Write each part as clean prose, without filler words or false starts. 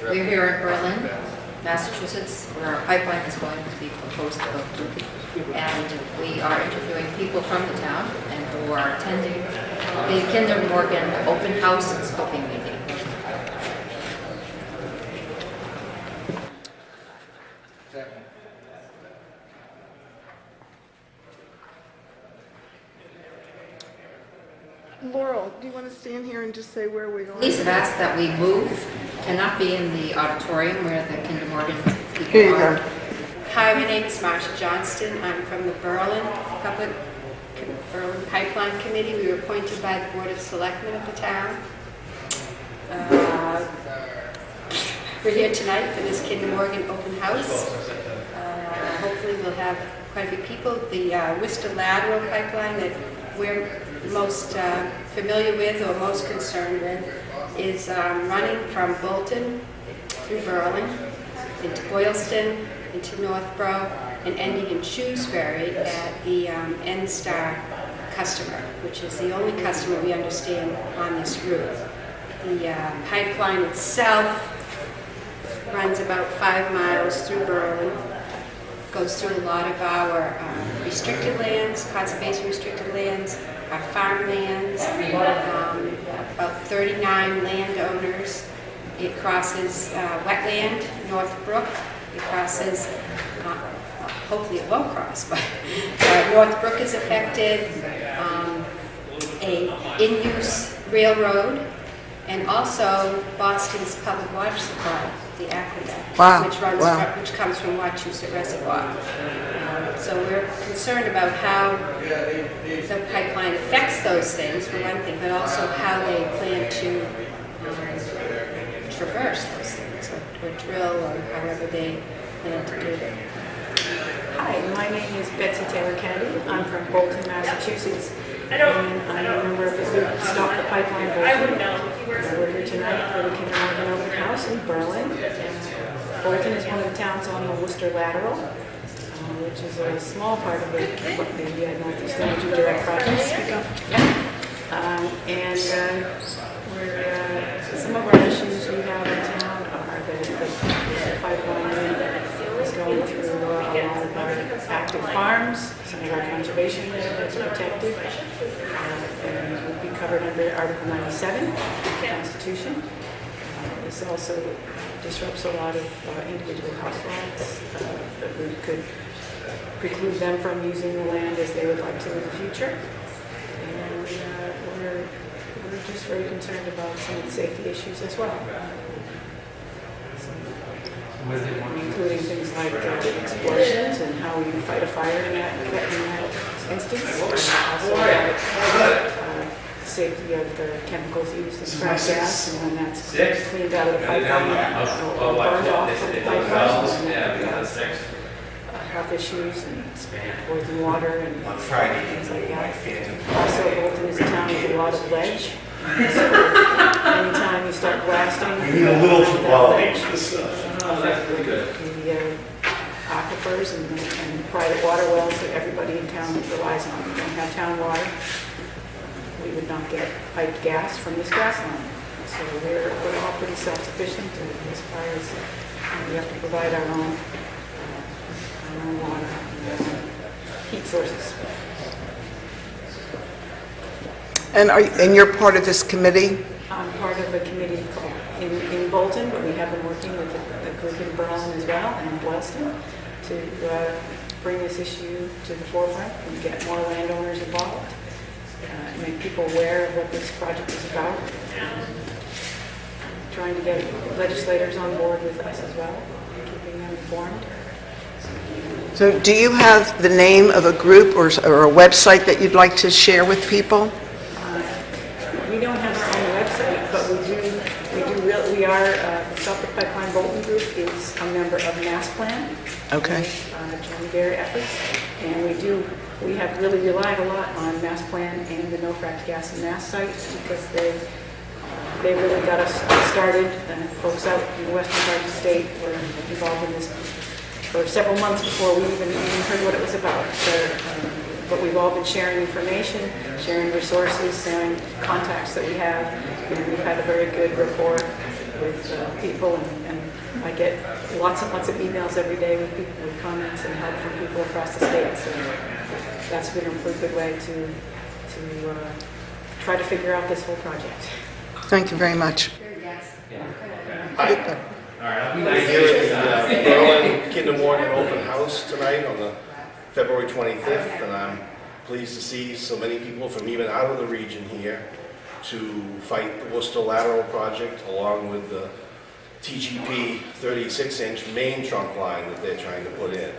We're here in Berlin, Massachusetts, where our pipeline is going to be proposed to go to. And we are interviewing people from the town and who are attending the Kinder Morgan open house and scoping meeting. Laurel, do you want to stand here and just say where we're going? Police have asked that we move, cannot be in the auditorium where the Kinder Morgan people Here you are. go. Hi, my name is Marsha Johnston. I'm from the Berlin Pipeline Committee. We were appointed by the Board of Selectmen of the town. We're here tonight for this Kinder Morgan open house. Hopefully we'll have quite a few people. The Worcester lateral pipeline that we're most familiar with or most concerned with is running from Bolton through Berlin into Boylston, into Northborough, and ending in Shrewsbury at the N-Star customer, which is the only customer we understand on this route. The pipeline itself runs about 5 miles through Berlin, goes through a lot of our restricted lands, conservation restricted lands, our farmlands, about 39 landowners. It crosses wetland, North Brook. It crosses, hopefully it won't cross, but North Brook is affected, a in-use railroad, and also Boston's public water supply, the aqueduct, which comes from Wachusett Reservoir. So we're concerned about how the pipeline affects those things, for one thing, but also how they plan to traverse those things, or drill, or however they plan to do it. Hi, my name is Betsy Taylor Kennedy. I'm from Bolton, Massachusetts, and I'm a member of the group Stop the Pipeline Bolton. We're here tonight for the Kinder Morgan open house in Berlin. Bolton is one of the towns on the Worcester Lateral, which is a small part of the Northeast Energy Direct project. Some of our issues we have in town are the pipeline is going through a lot of our active farms, some of our conservation areas are protected, and would be covered under Article 97 of the Constitution. This also disrupts a lot of individual house lots that we could preclude them from using the land as they would like to in the future. And we're just very concerned about some of the safety issues as well. Including things like explosions and how we fight a fire in that instance. Also safety of the chemicals used in frac gas, and when that's cleaned out of the pipeline or burned off of the pipeline. Health issues and poison water and things like that. Also, Bolton is a town with a lot of ledge. So anytime you start blasting, the aquifers and private water wells that everybody in town relies on. We don't have town water. We would not get piped gas from this gas line. So we're all pretty self-sufficient as far as we have to provide our own water and heat sources. And you're part of this committee? I'm part of a committee in Bolton, but we have been working with the group in Berlin as well and Boylston to bring this issue to the forefront and get more landowners involved, make people aware of what this project is about, trying to get legislators on board with us as well, keeping them informed. So do you have the name of a group or a website that you'd like to share with people? We don't have our own website, but we are, the Stop the Pipeline Bolton group is a member of MassPlan. Okay. Joint their efforts, and we have really relied a lot on MassPlan and the No Frack Gas and Mass sites because they really got us started. Folks out in the western part of the state were involved in this for several months before we even heard what it was about. So, but we've all been sharing information, sharing resources, sharing contacts that we have, and we've had a very good rapport with people, and I get lots and lots of emails every day with people, with comments and help from people across the state. So that's been a really good way to try to figure out this whole project. Thank you very much. Hi. I'm here at the Berlin Kinder Morgan Open House tonight on the February 25th, and I'm pleased to see so many people from even out of the region here to fight the Worcester Lateral Project along with the TGP 36-inch main trunk line that they're trying to put in.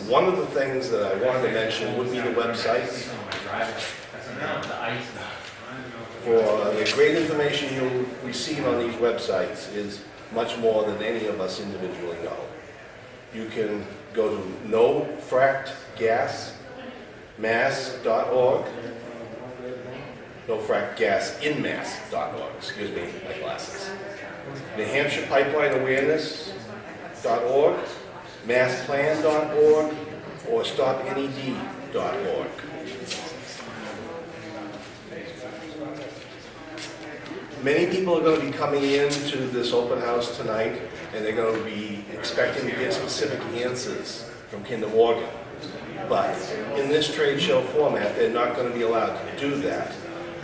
One of the things that I wanted to mention would be the website. For the great information you'll receive on these websites is much more than any of us individually know. You can go to nofrackedgasmass.org, nofrackedgasinmass.org, excuse me, my glasses. New Hampshire Pipeline Awareness.org, massplan.org, or stopned.org. Many people are going to be coming into this open house tonight, and they're going to be expecting to get specific answers from Kinder Morgan. But in this trade show format, they're not going to be allowed to do that.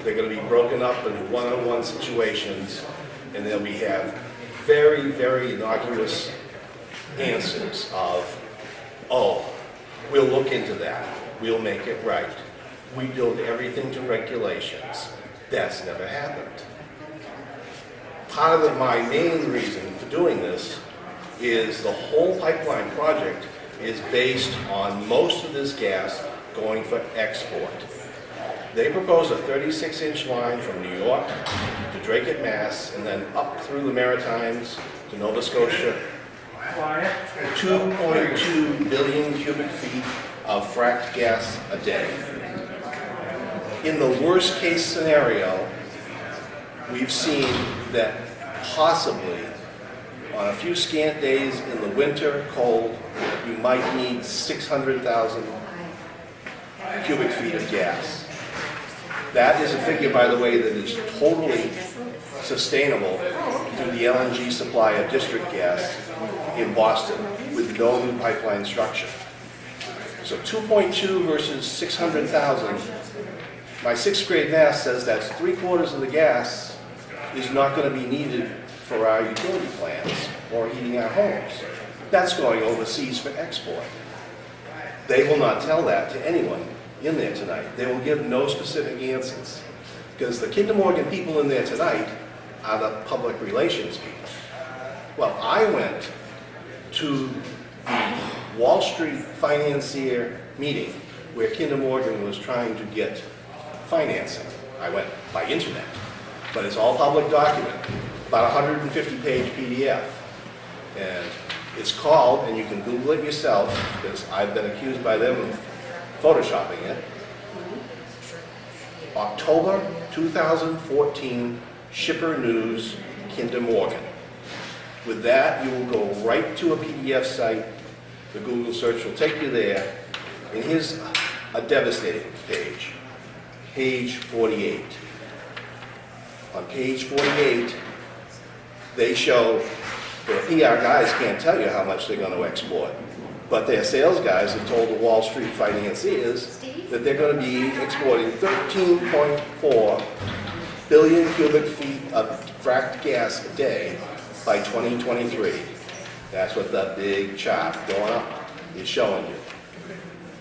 They're going to be broken up in one-on-one situations, and they'll have very, very innocuous answers of, oh, we'll look into that. We'll make it right. We build everything to regulations. That's never happened. Part of my main reason for doing this is the whole pipeline project is based on most of this gas going for export. They propose a 36-inch line from New York to Drake, Mass, and then up through the Maritimes to Nova Scotia. 2.2 billion cubic feet of fracked gas a day. In the worst case scenario, we've seen that possibly on a few scant days in the winter cold, you might need 600,000 cubic feet of gas. That is a figure, by the way, that is totally sustainable through the LNG supply of district gas in Boston with no new pipeline structure. So 2.2 versus 600,000. My 6th grade math says that's 3/4 of the gas is not going to be needed for our utility plants or heating our homes. That's going overseas for export. They will not tell that to anyone in there tonight. They will give no specific answers because the Kinder Morgan people in there tonight are the public relations people. Well, I went to the Wall Street financier meeting where Kinder Morgan was trying to get financing. I went by internet, but it's all public document, about 150-page PDF. And it's called, and you can Google it yourself, because I've been accused by them of photoshopping it, October 2014 Shipper News Kinder Morgan. With that, you will go right to a PDF site. The Google search will take you there. And here's a devastating page, page 48. On page 48, they show the PR guys can't tell you how much they're going to export, but their sales guys have told the Wall Street financiers that they're going to be exporting 13.4 billion cubic feet of fracked gas a day by 2023. That's what that big chart going up is showing you.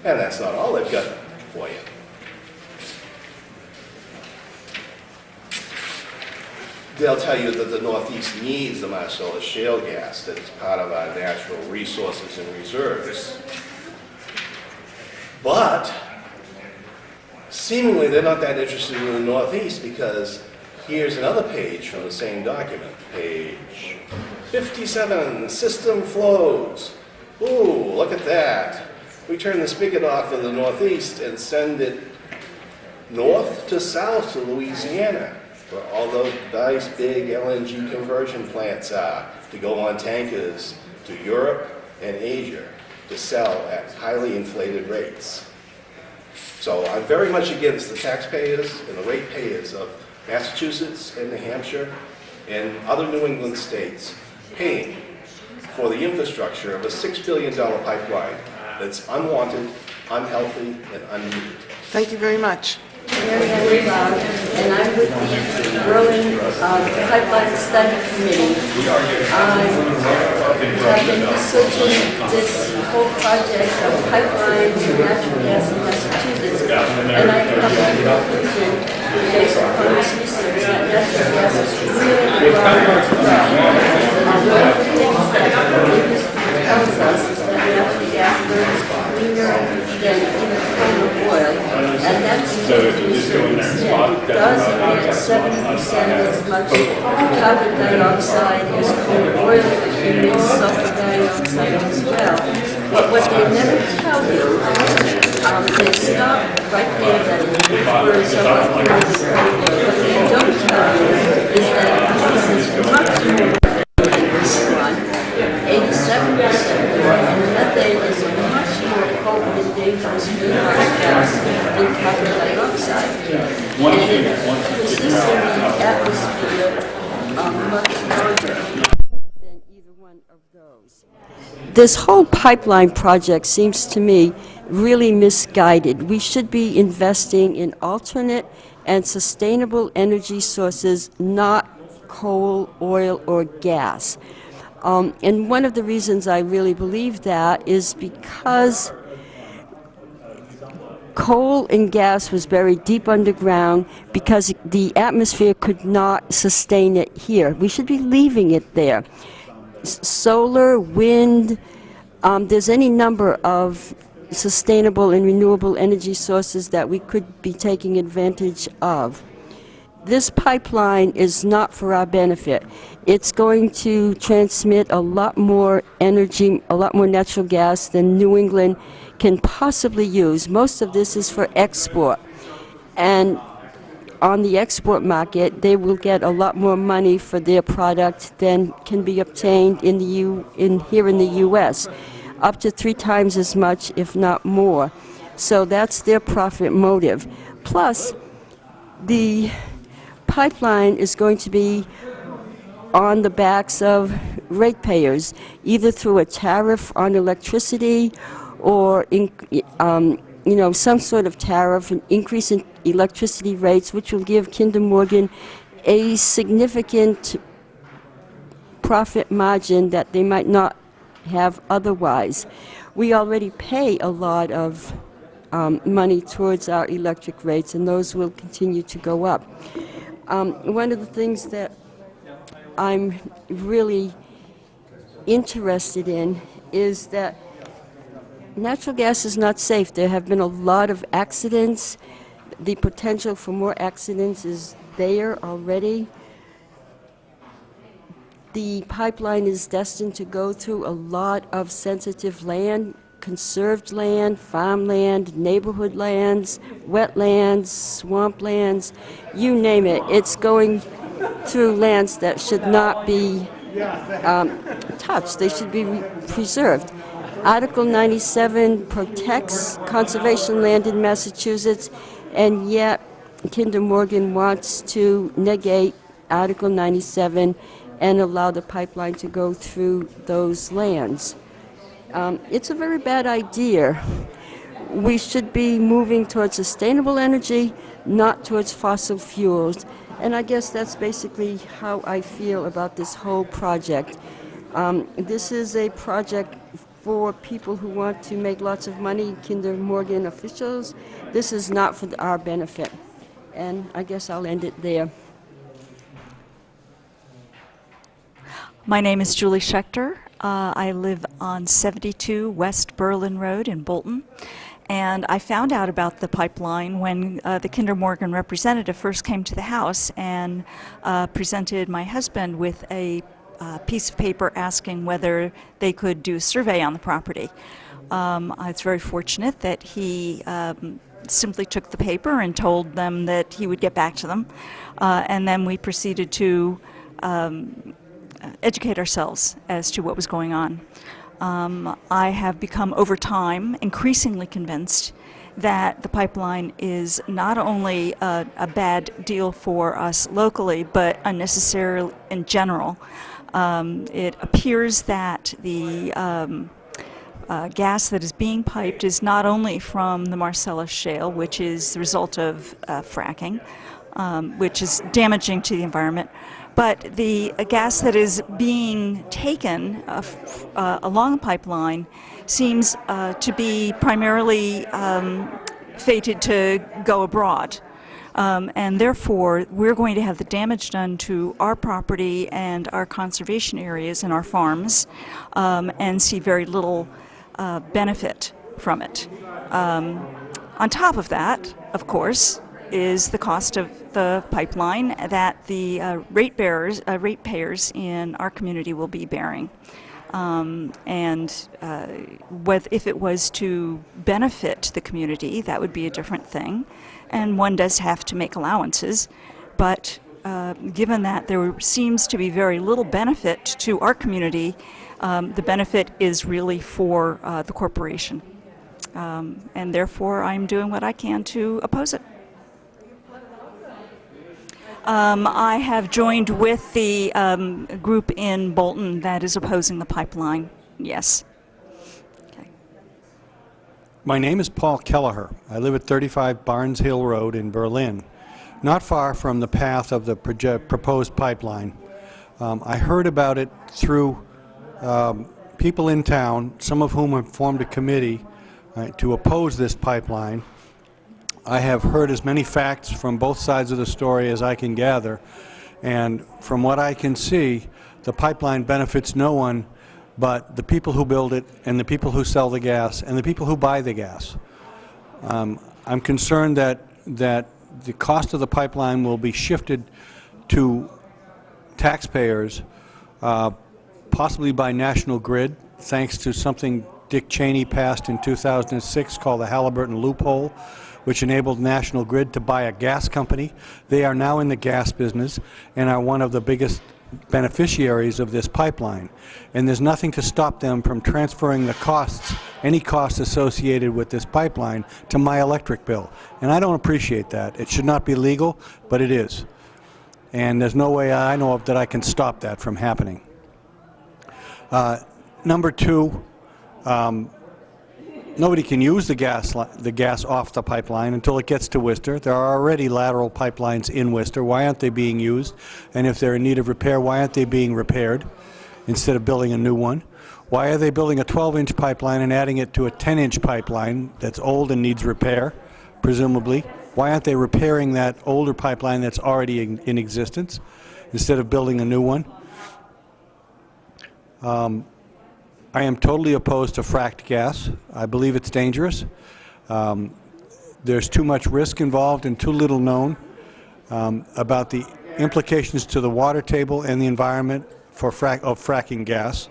And that's not all they've got for you. They'll tell you that the Northeast needs the Marcellus shale gas, that it's part of our natural resources and reserves. But seemingly they're not that interested in the Northeast, because here's another page from the same document, page 57, system flows. Ooh, look at that. We turn the spigot off of the Northeast and send it north to south to Louisiana, where all those nice big LNG conversion plants are, to go on tankers to Europe and Asia to sell at highly inflated rates. So I'm very much against the taxpayers and the ratepayers of Massachusetts and New Hampshire and other New England states paying for the infrastructure of a $6 billion pipeline that's unwanted, unhealthy, and unneeded. Thank you very much. Mary Ann Cloud, and I'm with the Berlin Pipeline Study Committee. I have been researching this whole project of pipelines and natural gas in Massachusetts, and I come to the conclusion, based upon this research, that natural gas is really one of the things that the industry tells us is that natural gas burns cleaner than even coal or oil, and that's to a certain extent. It does emit 70% as much carbon dioxide as coal or oil, but it emits sulfur dioxide as well. What they never tell you, they stop right there that it burns somewhat cleaner than coal or oil. What they don't tell you is that this is much more than this one, 87% more, and methane is a much more potent and dangerous greenhouse gas than carbon dioxide. And it persists in the atmosphere much longer than either one of those. This whole pipeline project seems to me really misguided. We should be investing in alternate and sustainable energy sources, not coal, oil, or gas. And one of the reasons I really believe that is because coal and gas was buried deep underground because the atmosphere could not sustain it here. We should be leaving it there. Solar, wind, there's any number of sustainable and renewable energy sources that we could be taking advantage of. This pipeline is not for our benefit. It's going to transmit a lot more energy, a lot more natural gas than New England can possibly use. Most of this is for export. And on the export market, they will get a lot more money for their product than can be obtained in here in the U.S., up to 3 times as much, if not more. So that's their profit motive. Plus, the pipeline is going to be on the backs of ratepayers, either through a tariff on electricity or some sort of tariff, an increase in electricity rates, which will give Kinder Morgan a significant profit margin that they might not have otherwise. We already pay a lot of money towards our electric rates, and those will continue to go up. One of the things that I'm really interested in is that natural gas is not safe. There have been a lot of accidents. The potential for more accidents is there already. The pipeline is destined to go through a lot of sensitive land, conserved land, farmland, neighborhood lands, wetlands, swamplands, you name it. It's going through lands that should not be touched. They should be preserved. Article 97 protects conservation land in Massachusetts, and yet Kinder Morgan wants to negate Article 97 and allow the pipeline to go through those lands. It's a very bad idea. We should be moving towards sustainable energy, not towards fossil fuels. And I guess that's basically how I feel about this whole project. This is a project for people who want to make lots of money, Kinder Morgan officials. This is not for our benefit. And I guess I'll end it there. My name is Julie Schechter. I live on 72 West Berlin Road in Bolton. And I found out about the pipeline when the Kinder Morgan representative first came to the house and presented my husband with a piece of paper asking whether they could do a survey on the property. I was very fortunate that he simply took the paper and told them that he would get back to them. And then we proceeded to educate ourselves as to what was going on. I have become over time increasingly convinced that the pipeline is not only a bad deal for us locally, but unnecessary in general. It appears that the gas that is being piped is not only from the Marcellus Shale, which is the result of fracking, which is damaging to the environment, but the gas that is being taken along the pipeline seems to be primarily fated to go abroad. And therefore, we're going to have the damage done to our property and our conservation areas and our farms, and see very little benefit from it. On top of that, of course, is the cost of the pipeline that the ratepayers in our community will be bearing. If it was to benefit the community, that would be a different thing. And one does have to make allowances. But given that there seems to be very little benefit to our community, the benefit is really for the corporation. And therefore, I'm doing what I can to oppose it. I have joined with the group in Bolton that is opposing the pipeline. Yes. Okay. My name is Paul Kelleher. I live at 35 Barnes Hill Road in Berlin, not far from the path of the proposed pipeline. I heard about it through people in town, some of whom have formed a committee to oppose this pipeline. I have heard as many facts from both sides of the story as I can gather, and from what I can see, the pipeline benefits no one but the people who build it and the people who sell the gas and the people who buy the gas. I'm concerned that the cost of the pipeline will be shifted to taxpayers, possibly by National Grid, thanks to something Dick Cheney passed in 2006 called the Halliburton loophole, which enabled National Grid to buy a gas company. They are now in the gas business and are one of the biggest beneficiaries of this pipeline. And there's nothing to stop them from transferring the costs, any costs associated with this pipeline, to my electric bill. And I don't appreciate that. It should not be legal, but it is. And there's no way I know of that I can stop that from happening. Number two, nobody can use the gas off the pipeline until it gets to Worcester. There are already lateral pipelines in Worcester. Why aren't they being used? And if they're in need of repair, why aren't they being repaired instead of building a new one? Why are they building a 12-inch pipeline and adding it to a 10-inch pipeline that's old and needs repair, presumably? Why aren't they repairing that older pipeline that's already in existence instead of building a new one? I am totally opposed to fracked gas. I believe it's dangerous. There's too much risk involved and too little known about the implications to the water table and the environment for fracking gas.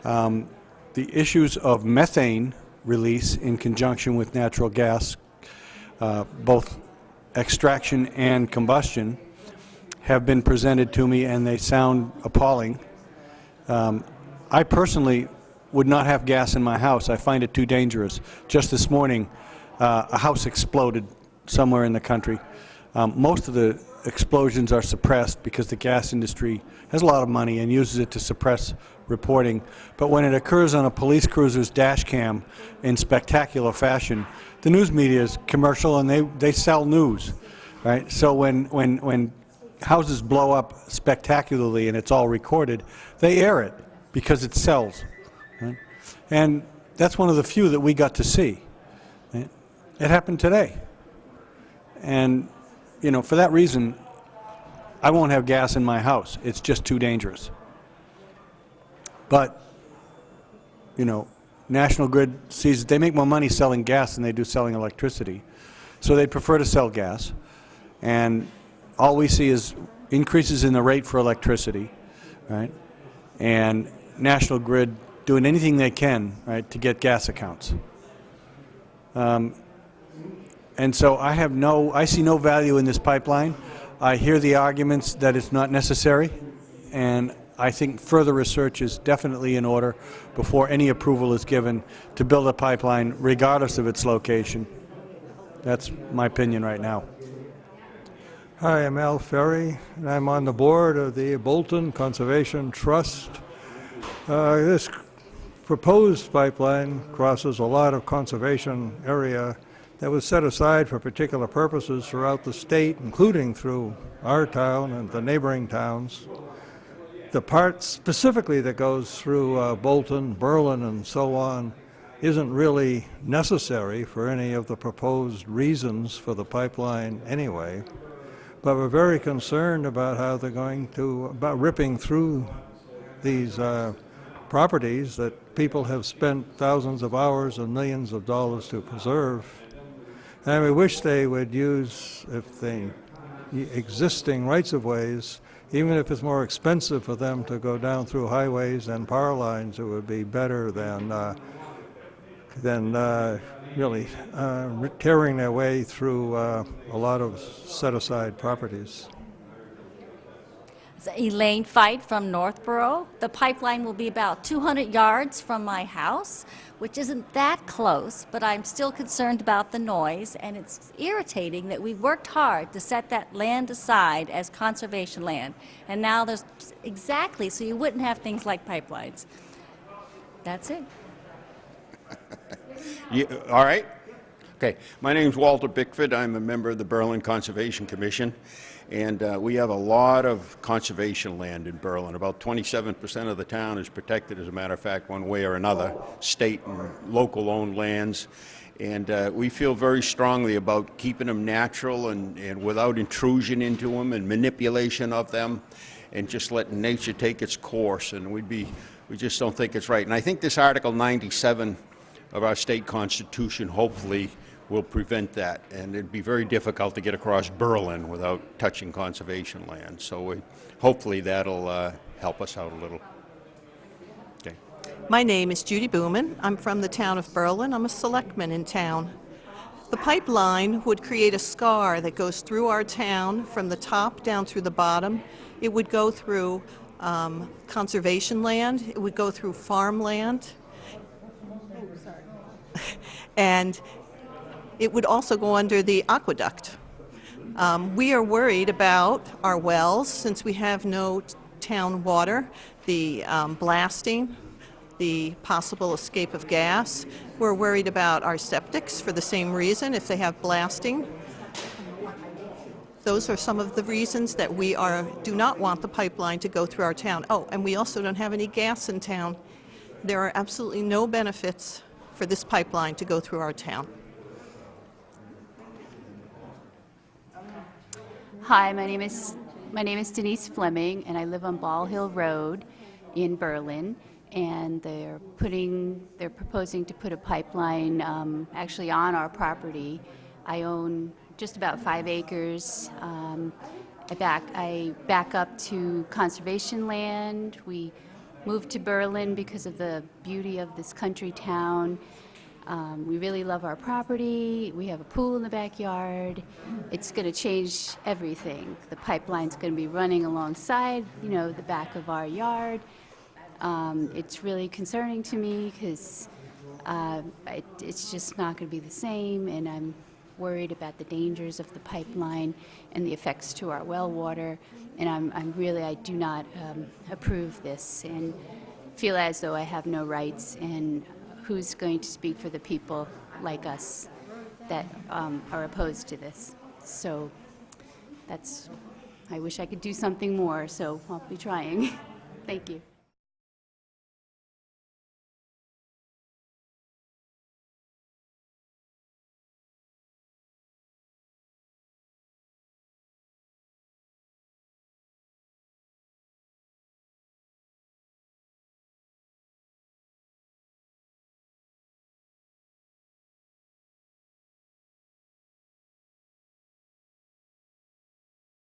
The issues of methane release in conjunction with natural gas, both extraction and combustion, have been presented to me and they sound appalling. I personally would not have gas in my house. I find it too dangerous. Just this morning, a house exploded somewhere in the country. Most of the explosions are suppressed because the gas industry has a lot of money and uses it to suppress reporting. But when it occurs on a police cruiser's dash cam in spectacular fashion, the news media is commercial and they sell news, right? So when houses blow up spectacularly and it's all recorded, they air it because it sells. Right? And that's one of the few that we got to see. Right? It happened today. And, you know, for that reason, I won't have gas in my house. It's just too dangerous. But, you know, National Grid sees that they make more money selling gas than they do selling electricity. So they prefer to sell gas. And all we see is increases in the rate for electricity, right? And National Grid doing anything they can, right, to get gas accounts. And so I see no value in this pipeline. I hear the arguments that it's not necessary, and I think further research is definitely in order before any approval is given to build a pipeline, regardless of its location. That's my opinion right now. Hi, I'm Al Ferry, and I'm on the board of the Bolton Conservation Trust. This proposed pipeline crosses a lot of conservation area that was set aside for particular purposes throughout the state, including through our town and the neighboring towns. The part specifically that goes through Bolton, Berlin, and so on isn't really necessary for any of the proposed reasons for the pipeline anyway. But we're very concerned about how they're about ripping through these properties that people have spent thousands of hours and millions of dollars to preserve. And we wish they would use, if the existing rights-of-ways, even if it's more expensive for them to go down through highways and power lines, it would be better than really tearing their way through a lot of set-aside properties. Elaine Fight from Northborough. The pipeline will be about 200 yards from my house, which isn't that close, but I'm still concerned about the noise, and it's irritating that we worked hard to set that land aside as conservation land, and now there's exactly, so you wouldn't have things like pipelines. That's it. All right. Okay. My name's Walter Bickford. I'm a member of the Berlin Conservation Commission, and we have a lot of conservation land in Berlin. About 27% of the town is protected, as a matter of fact, one way or another, state and local-owned lands. And we feel very strongly about keeping them natural and without intrusion into them and manipulation of them, and just letting nature take its course. And we just don't think it's right. And I think this Article 97 of our state constitution hopefully will prevent that, and it'd be very difficult to get across Berlin without touching conservation land. So hopefully that'll help us out a little. Okay. My name is Judy Booman. I'm from the town of Berlin. I'm a selectman in town. The pipeline would create a scar that goes through our town from the top down through the bottom. It would go through conservation land. It would go through farmland. And it would also go under the aqueduct. We are worried about our wells, since we have no town water, the blasting, the possible escape of gas. We're worried about our septics for the same reason, if they have blasting. Those are some of the reasons that we do not want the pipeline to go through our town. Oh, and we also don't have any gas in town. There are absolutely no benefits for this pipeline to go through our town. Hi, my name is Denise Fleming, and I live on Ball Hill Road in Berlin. And they're proposing to put a pipeline actually on our property. I own just about 5 acres. I back up to conservation land. We moved to Berlin because of the beauty of this country town. We really love our property. We have a pool in the backyard. It's going to change everything. The pipeline's going to be running alongside, the back of our yard. It's really concerning to me because it's just not going to be the same, and I'm worried about the dangers of the pipeline and the effects to our well water. And I do not approve this and feel as though I have no rights. And who's going to speak for the people like us that are opposed to this? So I wish I could do something more, so I'll be trying. Thank you.